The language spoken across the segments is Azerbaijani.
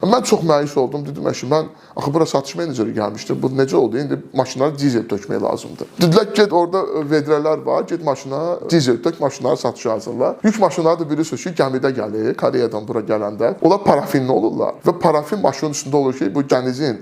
Mən çox məyus oldum, dedim ki, mən axı bura satış meneceri gəlmişdim. Bu necə oldu? İndi maşınlara dizel tökmək lazımdır. Dedilər ki, get orada vedrələr var, get maşına dizel tök, maşınları satışa hazırla. Yük maşınları da bilirsiniz ki, gəmidə gəlir, Koreyadan bura gələndə. Onlar parafinli olurlar və parafin maşının üstündə olur ki, bu dənizin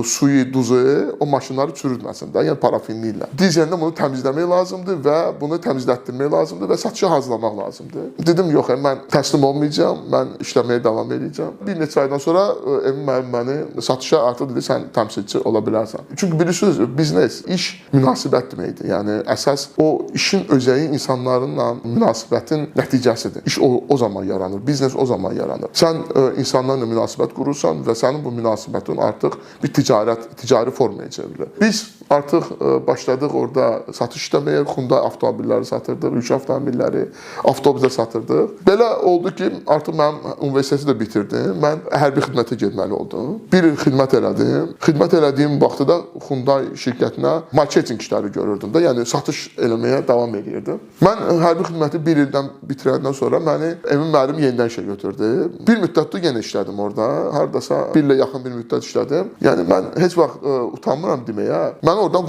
suyu, duzu o maşınları çürütməsin də, yəni parafinli ilə. Dizeldə bunu təmizləmək lazımdır və bunu təmizlətdirmək lazımdır və satışa hazırlamaq lazımdır. Dedim, yox, mən təslim olmayacağam, mən işləməyə davam edəcəm. Bir neçə aydan sonra Emin müəllim məni satışa artıq dedi, sən təmsilçi ola bilərsən. Çünki bilirsiniz, biznes, iş münasibət deməkdir. Yəni, əsas o işin özəyi insanlarla münasibətin nəticəsidir. İş o zaman yaranır, biznes o zaman yaranır. Sən insanlarla münasibət qurursan və sənin bu münasibətin artıq bir ticari formaya çevrilir. Biz artıq başladıq orada satış işləməyə, Hyundai avtomobilləri satırdıq, yük avtomobilləri, avtobusda satırdıq. Belə oldu ki, artıq mənim universiteti də bitirdim. Mən hərbi xidmətə getməli oldum. Bir il xidmət elədim. Xidmət elədiyim vaxtda da Hyundai şirkətinə marketinq işləri görürdüm də, yəni satış eləməyə davam edirdim. Mən hərbi xidməti bir ildən bitirəndən sonra məni Emin müəllim yenidən işə götürdü. Bir müddət yenə işlədim orada. Hardasa bir ilə yaxın bir müddət işlədim. Yəni mən heç vaxt utanmıram deməyə. Məni oradan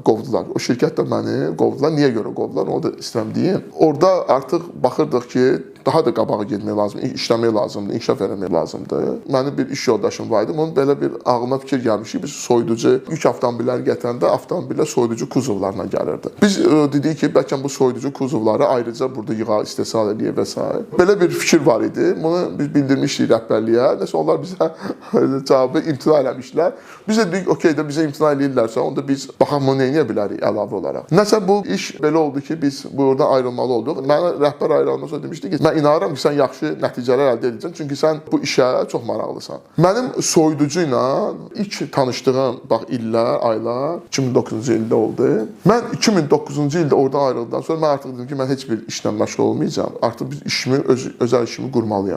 qovdular. O şirkət də məni qovdular. Niyə görə qovdular? Onu da istəyirəm deyim. Orada artıq baxırdıq ki, daha da qabağa getmək lazımdır, işləmək lazımdır, inkişaf etmək lazımdır. Mənim bir iş yoldaşım var idi. Onun belə bir ağlına fikir gəlmiş ki, biz soyuducu yük avtomobilləri gətirəndə avtomobillər soyuducu kuzovlarla gəlirdi. Biz dedik ki, bəlkə bu soyuducu kuzovları ayrıca burada yığar, istehsal edək və s. Belə bir fikir var idi. Bunu biz bildirmişdik rəhbərliyə. Nəsə onlar bizə cavabı imtina eləmişlər. Biz də dedik, okey də bizə imtina eləyirlərsə, onda biz baxaq bunu nə edə bilərik əlavə olaraq. Nəsə bu iş belə oldu ki, biz buradan ayrılmalı olduq. Mənə rəhbər ayrılandan sonra demişdi ki, mən inanıram ki, sən yaxşı nəticələr əldə edəcəksən, çünki sən bu işə çox maraqlısan. Mənim soyuducu ilə ilk tanışdığım illər, aylar 2009-cu ildə oldu. Mən 2009-cu ildə oradan ayrıldıqdan sonra mən artıq dedim ki, mən heç bir işlə məşğul olmayacağam. Artıq biz işimi, özəl işimi qurmalıyam.